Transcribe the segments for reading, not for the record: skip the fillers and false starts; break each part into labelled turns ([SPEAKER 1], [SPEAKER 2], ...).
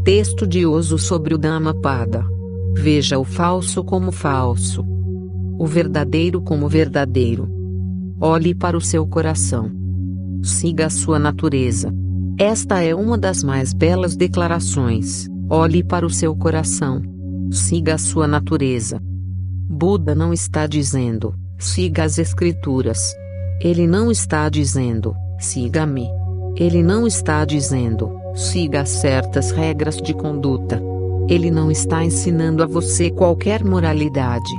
[SPEAKER 1] Texto de uso sobre o Dhammapada. Veja o falso como falso, o verdadeiro como verdadeiro. Olhe para o seu coração. Siga a sua natureza. Esta é uma das mais belas declarações. Olhe para o seu coração. Siga a sua natureza. Buda não está dizendo, siga as escrituras. Ele não está dizendo, siga-me. Ele não está dizendo, siga certas regras de conduta. Ele não está ensinando a você qualquer moralidade.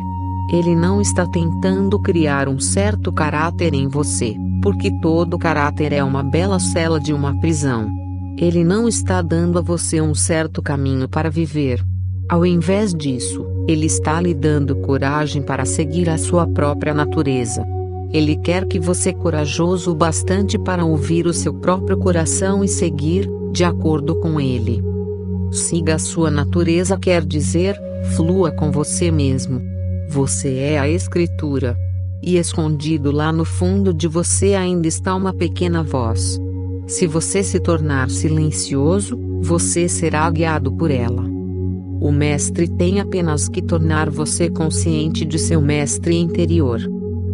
[SPEAKER 1] Ele não está tentando criar um certo caráter em você, porque todo caráter é uma bela cela de uma prisão. Ele não está dando a você um certo caminho para viver. Ao invés disso, ele está lhe dando coragem para seguir a sua própria natureza. Ele quer que você seja corajoso o bastante para ouvir o seu próprio coração e seguir, de acordo com ele. Siga a sua natureza quer dizer, flua com você mesmo. Você é a escritura. E escondido lá no fundo de você ainda está uma pequena voz. Se você se tornar silencioso, você será guiado por ela. O mestre tem apenas que tornar você consciente de seu mestre interior.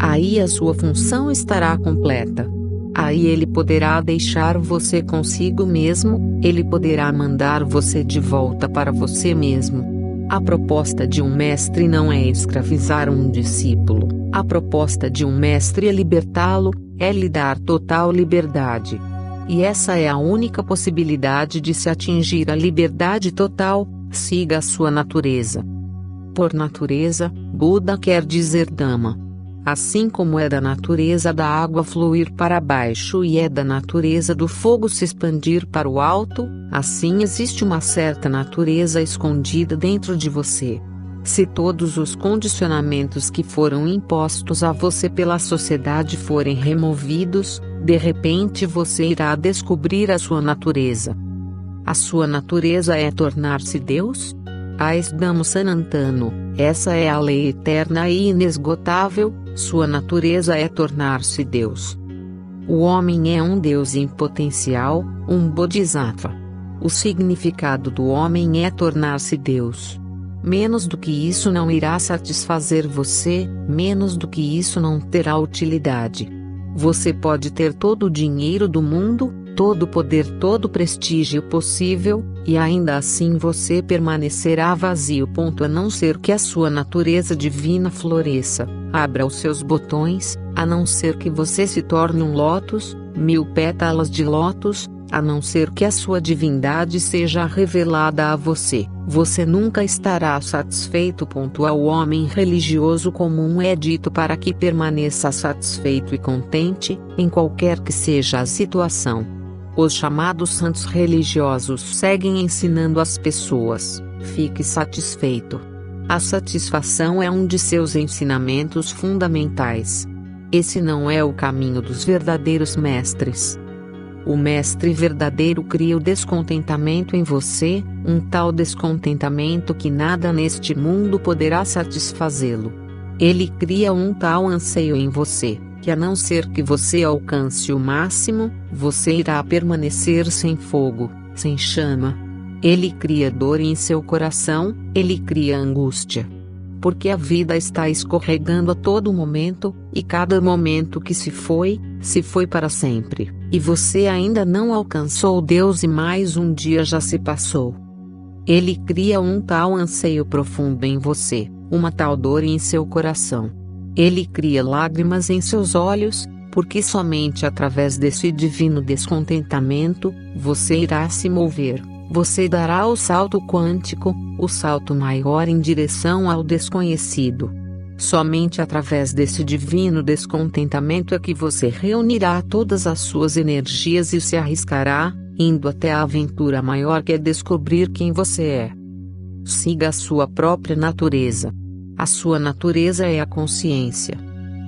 [SPEAKER 1] Aí a sua função estará completa. Aí ele poderá deixar você consigo mesmo, ele poderá mandar você de volta para você mesmo. A proposta de um mestre não é escravizar um discípulo. A proposta de um mestre é libertá-lo, é lhe dar total liberdade. E essa é a única possibilidade de se atingir a liberdade total. Siga a sua natureza. Por natureza, Buda quer dizer Dhamma. Assim como é da natureza da água fluir para baixo e é da natureza do fogo se expandir para o alto, assim existe uma certa natureza escondida dentro de você. Se todos os condicionamentos que foram impostos a você pela sociedade forem removidos, de repente você irá descobrir a sua natureza. A sua natureza é tornar-se Deus? Aisdhammo Sanantano, essa é a lei eterna e inesgotável, sua natureza é tornar-se Deus. O homem é um Deus em potencial, um Bodhisattva. O significado do homem é tornar-se Deus. Menos do que isso não irá satisfazer você, menos do que isso não terá utilidade. Você pode ter todo o dinheiro do mundo, todo o poder, todo o prestígio possível, e ainda assim você permanecerá vazio. A não ser que a sua natureza divina floresça, abra os seus botões, a não ser que você se torne um lótus, 1000 pétalas de lótus, a não ser que a sua divindade seja revelada a você, você nunca estará satisfeito. Ao homem religioso comum é dito para que permaneça satisfeito e contente, em qualquer que seja a situação. Os chamados santos religiosos seguem ensinando as pessoas, fique satisfeito. A satisfação é um de seus ensinamentos fundamentais. Esse não é o caminho dos verdadeiros mestres. O mestre verdadeiro cria o descontentamento em você, um tal descontentamento que nada neste mundo poderá satisfazê-lo. Ele cria um tal anseio em você, que a não ser que você alcance o máximo, você irá permanecer sem fogo, sem chama. Ele cria dor em seu coração, ele cria angústia. Porque a vida está escorregando a todo momento, e cada momento que se foi para sempre, e você ainda não alcançou Deus e mais um dia já se passou. Ele cria um tal anseio profundo em você, uma tal dor em seu coração. Ele cria lágrimas em seus olhos, porque somente através desse divino descontentamento, você irá se mover, você dará o salto quântico, o salto maior em direção ao desconhecido. Somente através desse divino descontentamento é que você reunirá todas as suas energias e se arriscará, indo até a aventura maior que é descobrir quem você é. Siga a sua própria natureza. A sua natureza é a consciência.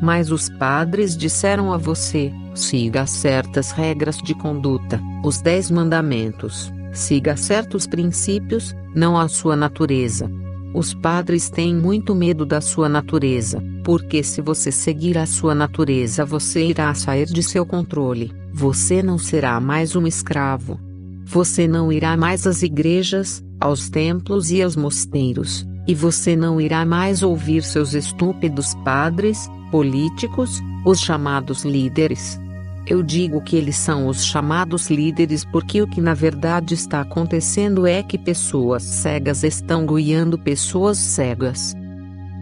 [SPEAKER 1] Mas os padres disseram a você, siga certas regras de conduta, os 10 mandamentos, siga certos princípios, não a sua natureza. Os padres têm muito medo da sua natureza, porque se você seguir a sua natureza você irá sair de seu controle, você não será mais um escravo. Você não irá mais às igrejas, aos templos e aos mosteiros, e você não irá mais ouvir seus estúpidos padres, políticos, os chamados líderes. Eu digo que eles são os chamados líderes porque o que na verdade está acontecendo é que pessoas cegas estão guiando pessoas cegas.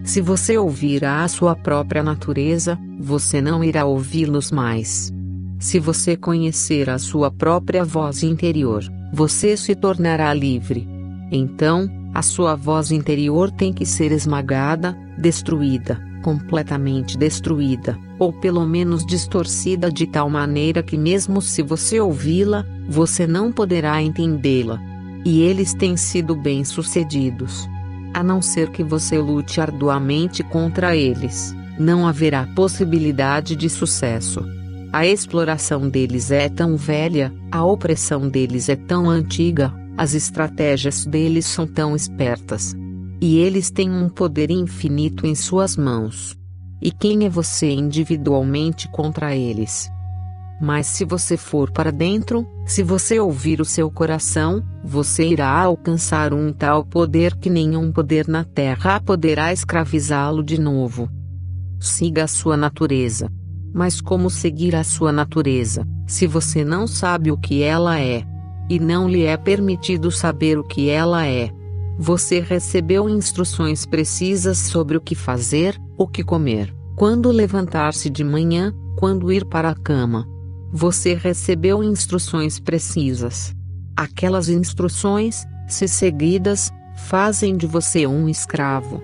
[SPEAKER 1] Se você ouvir a sua própria natureza, você não irá ouvi-los mais. Se você conhecer a sua própria voz interior, você se tornará livre. Então, a sua voz interior tem que ser esmagada, destruída, completamente destruída, ou pelo menos distorcida de tal maneira que mesmo se você ouvi-la, você não poderá entendê-la. E eles têm sido bem-sucedidos. A não ser que você lute arduamente contra eles, não haverá possibilidade de sucesso. A exploração deles é tão velha, a opressão deles é tão antiga, as estratégias deles são tão espertas. E eles têm um poder infinito em suas mãos. E quem é você individualmente contra eles? Mas se você for para dentro, se você ouvir o seu coração, você irá alcançar um tal poder que nenhum poder na terra poderá escravizá-lo de novo. Siga a sua natureza. Mas como seguir a sua natureza, se você não sabe o que ela é? E não lhe é permitido saber o que ela é. Você recebeu instruções precisas sobre o que fazer, o que comer, quando levantar-se de manhã, quando ir para a cama. Você recebeu instruções precisas. Aquelas instruções, se seguidas, fazem de você um escravo.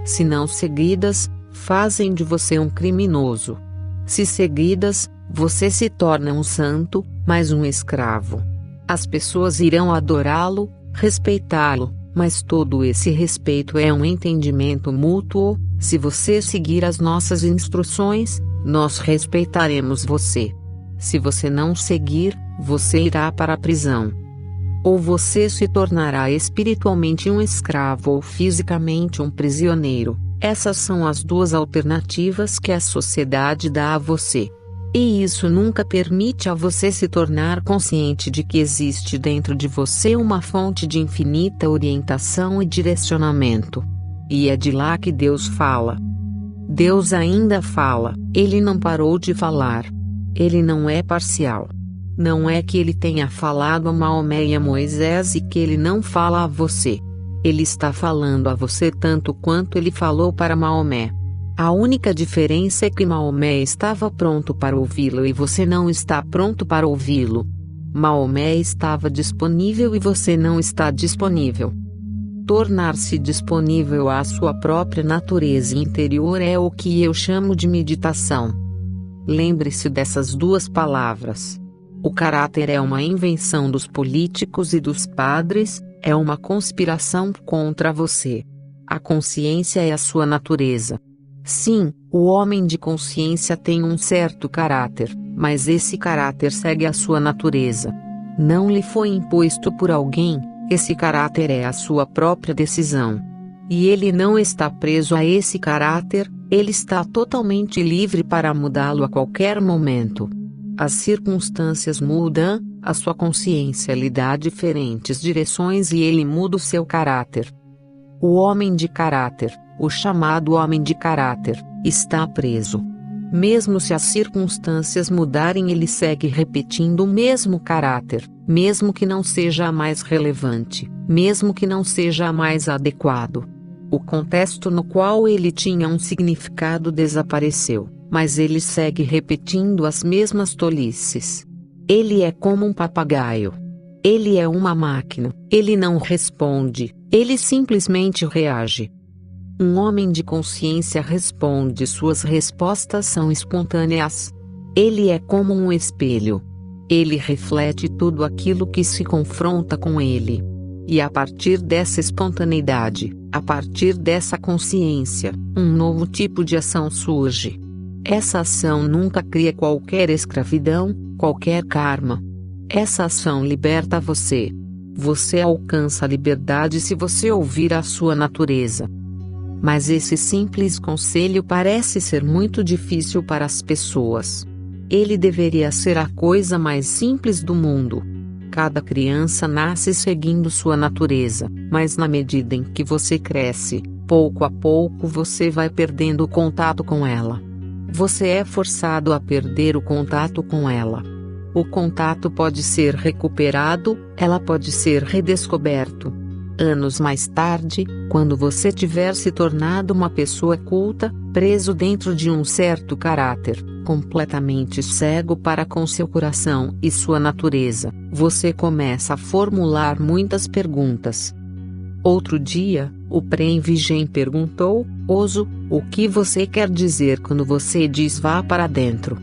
[SPEAKER 1] Se não seguidas, fazem de você um criminoso. Se seguidas, você se torna um santo, mas um escravo. As pessoas irão adorá-lo, respeitá-lo, mas todo esse respeito é um entendimento mútuo. Se você seguir as nossas instruções, nós respeitaremos você. Se você não seguir, você irá para a prisão. Ou você se tornará espiritualmente um escravo ou fisicamente um prisioneiro. Essas são as duas alternativas que a sociedade dá a você. E isso nunca permite a você se tornar consciente de que existe dentro de você uma fonte de infinita orientação e direcionamento. E é de lá que Deus fala. Deus ainda fala, ele não parou de falar. Ele não é parcial. Não é que ele tenha falado a Maomé e a Moisés e que ele não fala a você. Ele está falando a você tanto quanto ele falou para Maomé. A única diferença é que Maomé estava pronto para ouvi-lo e você não está pronto para ouvi-lo. Maomé estava disponível e você não está disponível. Tornar-se disponível à sua própria natureza interior é o que eu chamo de meditação. Lembre-se dessas duas palavras. O caráter é uma invenção dos políticos e dos padres, é uma conspiração contra você. A consciência é a sua natureza. Sim, o homem de consciência tem um certo caráter, mas esse caráter segue a sua natureza. Não lhe foi imposto por alguém, esse caráter é a sua própria decisão. E ele não está preso a esse caráter, ele está totalmente livre para mudá-lo a qualquer momento. As circunstâncias mudam, a sua consciência lhe dá diferentes direções e ele muda o seu caráter. O homem de caráter, o chamado homem de caráter, está preso. Mesmo se as circunstâncias mudarem, ele segue repetindo o mesmo caráter, mesmo que não seja a mais relevante, mesmo que não seja a mais adequado. O contexto no qual ele tinha um significado desapareceu, mas ele segue repetindo as mesmas tolices. Ele é como um papagaio. Ele é uma máquina, ele não responde, ele simplesmente reage. Um homem de consciência responde, suas respostas são espontâneas. Ele é como um espelho. Ele reflete tudo aquilo que se confronta com ele. E a partir dessa espontaneidade, a partir dessa consciência, um novo tipo de ação surge. Essa ação nunca cria qualquer escravidão, qualquer karma. Essa ação liberta você. Você alcança a liberdade se você ouvir a sua natureza. Mas esse simples conselho parece ser muito difícil para as pessoas. Ele deveria ser a coisa mais simples do mundo. Cada criança nasce seguindo sua natureza, mas na medida em que você cresce, pouco a pouco você vai perdendo o contato com ela. Você é forçado a perder o contato com ela. O contato pode ser recuperado, ela pode ser redescoberto. Anos mais tarde, quando você tiver se tornado uma pessoa culta, preso dentro de um certo caráter, completamente cego para com seu coração e sua natureza, você começa a formular muitas perguntas. Outro dia, o Prem Vigen perguntou: Ozu, o que você quer dizer quando você diz vá para dentro?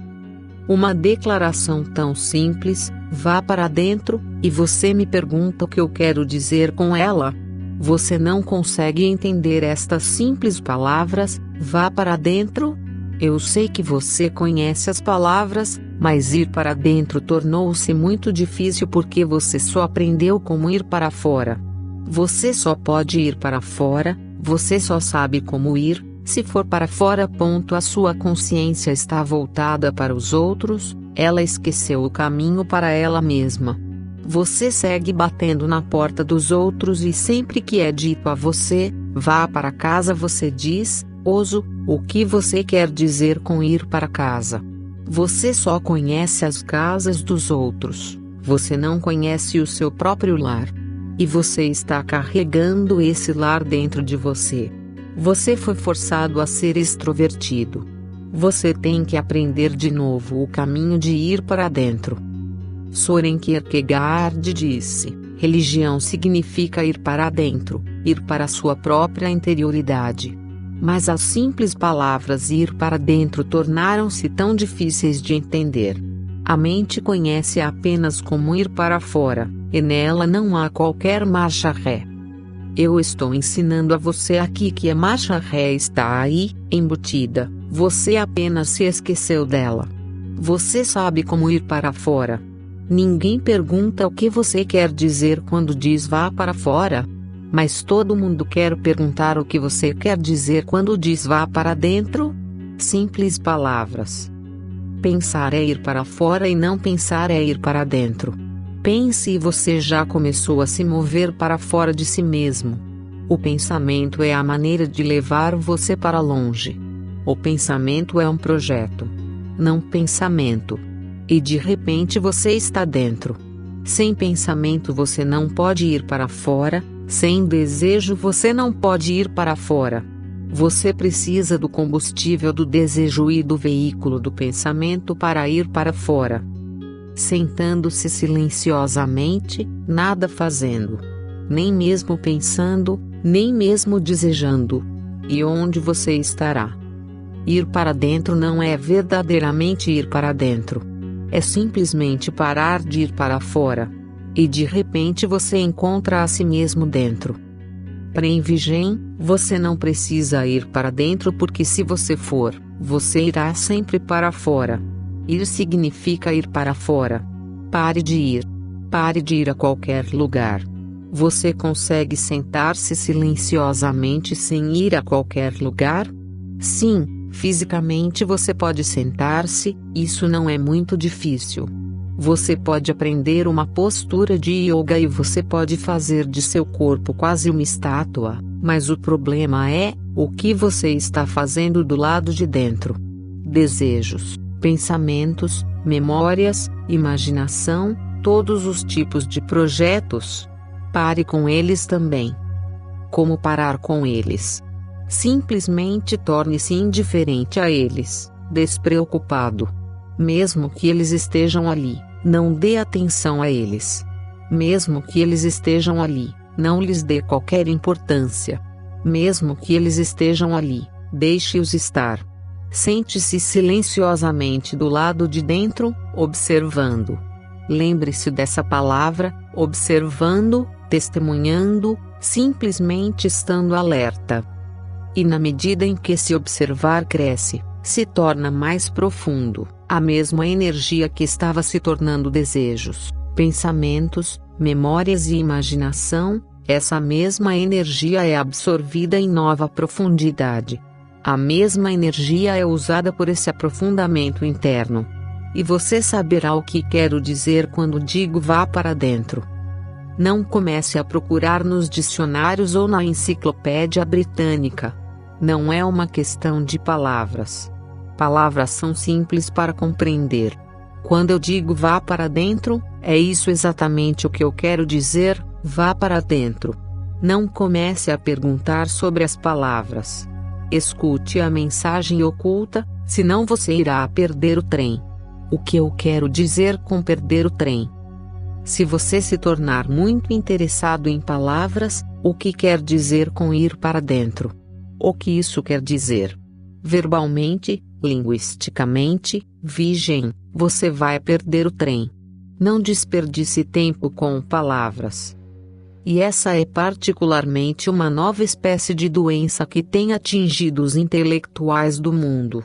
[SPEAKER 1] Uma declaração tão simples, vá para dentro, e você me pergunta o que eu quero dizer com ela? Você não consegue entender estas simples palavras, vá para dentro? Eu sei que você conhece as palavras, mas ir para dentro tornou-se muito difícil porque você só aprendeu como ir para fora. Você só pode ir para fora, você só sabe como ir, se for para fora. A sua consciência está voltada para os outros, ela esqueceu o caminho para ela mesma. Você segue batendo na porta dos outros e sempre que é dito a você, vá para casa, você diz, Ozu, o que você quer dizer com ir para casa? Você só conhece as casas dos outros, você não conhece o seu próprio lar. E você está carregando esse lar dentro de você. Você foi forçado a ser extrovertido. Você tem que aprender de novo o caminho de ir para dentro. Soren Kierkegaard disse: religião significa ir para dentro, ir para sua própria interioridade. Mas as simples palavras ir para dentro tornaram-se tão difíceis de entender. A mente conhece apenas como ir para fora, e nela não há qualquer marcha ré. Eu estou ensinando a você aqui que a marcha ré está aí, embutida, você apenas se esqueceu dela. Você sabe como ir para fora. Ninguém pergunta o que você quer dizer quando diz vá para fora. Mas todo mundo quer perguntar o que você quer dizer quando diz vá para dentro? Simples palavras. Pensar é ir para fora e não pensar é ir para dentro. Pense e você já começou a se mover para fora de si mesmo. O pensamento é a maneira de levar você para longe. O pensamento é um projeto, não pensamento. E de repente você está dentro. Sem pensamento você não pode ir para fora, sem desejo você não pode ir para fora. Você precisa do combustível do desejo e do veículo do pensamento para ir para fora. Sentando-se silenciosamente, nada fazendo, nem mesmo pensando, nem mesmo desejando. E onde você estará? Ir para dentro não é verdadeiramente ir para dentro. É simplesmente parar de ir para fora. E de repente você encontra a si mesmo dentro. Prem Vigen, você não precisa ir para dentro porque se você for, você irá sempre para fora. Ir significa ir para fora. Pare de ir. Pare de ir a qualquer lugar. Você consegue sentar-se silenciosamente sem ir a qualquer lugar? Sim, fisicamente você pode sentar-se, isso não é muito difícil. Você pode aprender uma postura de yoga e você pode fazer de seu corpo quase uma estátua, mas o problema é, o que você está fazendo do lado de dentro? Desejos, pensamentos, memórias, imaginação, todos os tipos de projetos. Pare com eles também. Como parar com eles? Simplesmente torne-se indiferente a eles, despreocupado. Mesmo que eles estejam ali, não dê atenção a eles. Mesmo que eles estejam ali, não lhes dê qualquer importância. Mesmo que eles estejam ali, deixe-os estar. Sente-se silenciosamente do lado de dentro, observando. Lembre-se dessa palavra, observando, testemunhando, simplesmente estando alerta. E na medida em que se observar cresce, se torna mais profundo, a mesma energia que estava se tornando desejos, pensamentos, memórias e imaginação, essa mesma energia é absorvida em nova profundidade. A mesma energia é usada por esse aprofundamento interno. e você saberá o que quero dizer quando digo vá para dentro. Não comece a procurar nos dicionários ou na enciclopédia britânica. Não é uma questão de palavras. Palavras são simples para compreender. Quando eu digo vá para dentro, é isso exatamente o que eu quero dizer, vá para dentro. Não comece a perguntar sobre as palavras. Escute a mensagem oculta, senão você irá perder o trem. O que eu quero dizer com perder o trem? Se você se tornar muito interessado em palavras, o que quer dizer com ir para dentro? O que isso quer dizer? Verbalmente, linguisticamente, vigem, você vai perder o trem. Não desperdice tempo com palavras. E essa é particularmente uma nova espécie de doença que tem atingido os intelectuais do mundo.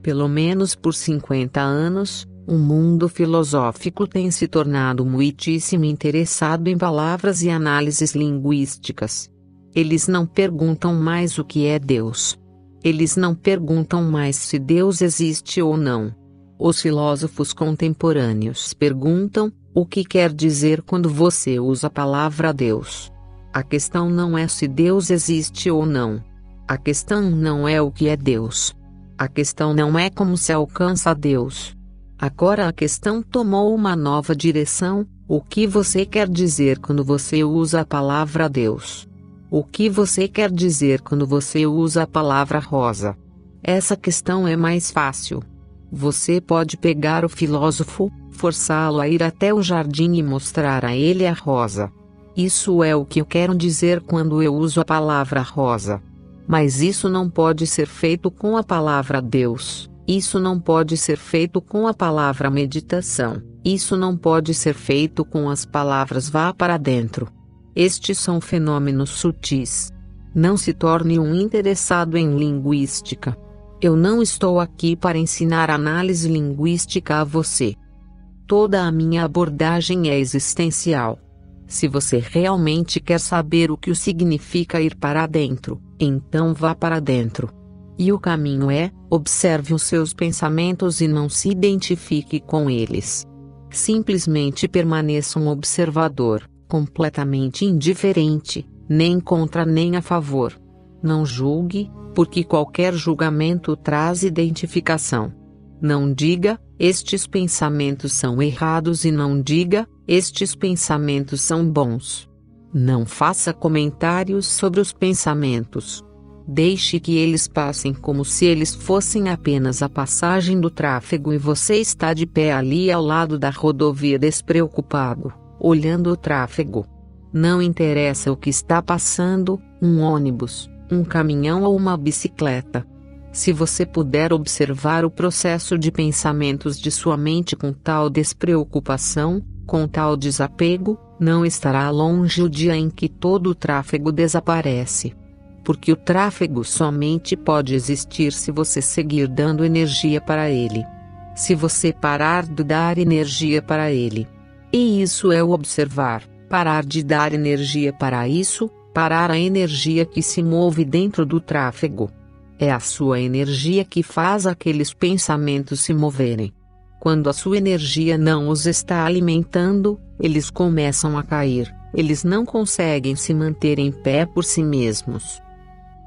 [SPEAKER 1] Pelo menos por 50 anos, o mundo filosófico tem se tornado muitíssimo interessado em palavras e análises linguísticas. Eles não perguntam mais o que é Deus. Eles não perguntam mais se Deus existe ou não. Os filósofos contemporâneos perguntam: o que quer dizer quando você usa a palavra Deus? A questão não é se Deus existe ou não. A questão não é o que é Deus. A questão não é como se alcança Deus. Agora a questão tomou uma nova direção: o que você quer dizer quando você usa a palavra Deus? O que você quer dizer quando você usa a palavra rosa? Essa questão é mais fácil. Você pode pegar o filósofo, forçá-lo a ir até o jardim e mostrar a ele a rosa. Isso é o que eu quero dizer quando eu uso a palavra rosa. Mas isso não pode ser feito com a palavra Deus. Isso não pode ser feito com a palavra meditação. Isso não pode ser feito com as palavras vá para dentro. Estes são fenômenos sutis. Não se torne um interessado em linguística. Eu não estou aqui para ensinar análise linguística a você. Toda a minha abordagem é existencial. Se você realmente quer saber o que significa ir para dentro, então vá para dentro. E o caminho é: observe os seus pensamentos e não se identifique com eles. Simplesmente permaneça um observador, completamente indiferente, nem contra nem a favor. Não julgue, porque qualquer julgamento traz identificação. Não diga: estes pensamentos são errados, e não diga: estes pensamentos são bons. Não faça comentários sobre os pensamentos. Deixe que eles passem como se eles fossem apenas a passagem do tráfego e você está de pé ali ao lado da rodovia despreocupado, olhando o tráfego. Não interessa o que está passando, um ônibus, um caminhão ou uma bicicleta. Se você puder observar o processo de pensamentos de sua mente com tal despreocupação, com tal desapego, não estará longe o dia em que todo o tráfego desaparece. Porque o tráfego somente pode existir se você seguir dando energia para ele. Se você parar de dar energia para ele. E isso é o observar, parar de dar energia para isso, parar a energia que se move dentro do tráfego. É a sua energia que faz aqueles pensamentos se moverem. Quando a sua energia não os está alimentando, eles começam a cair, eles não conseguem se manter em pé por si mesmos.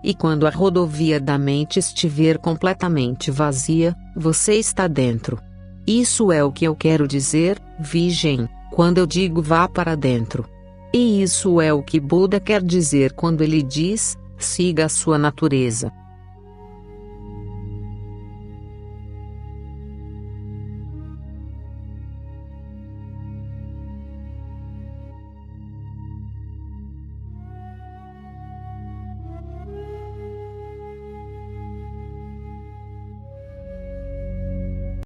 [SPEAKER 1] E quando a rodovia da mente estiver completamente vazia, você está dentro. Isso é o que eu quero dizer, vigem, quando eu digo vá para dentro. E isso é o que Buda quer dizer quando ele diz: siga a sua natureza.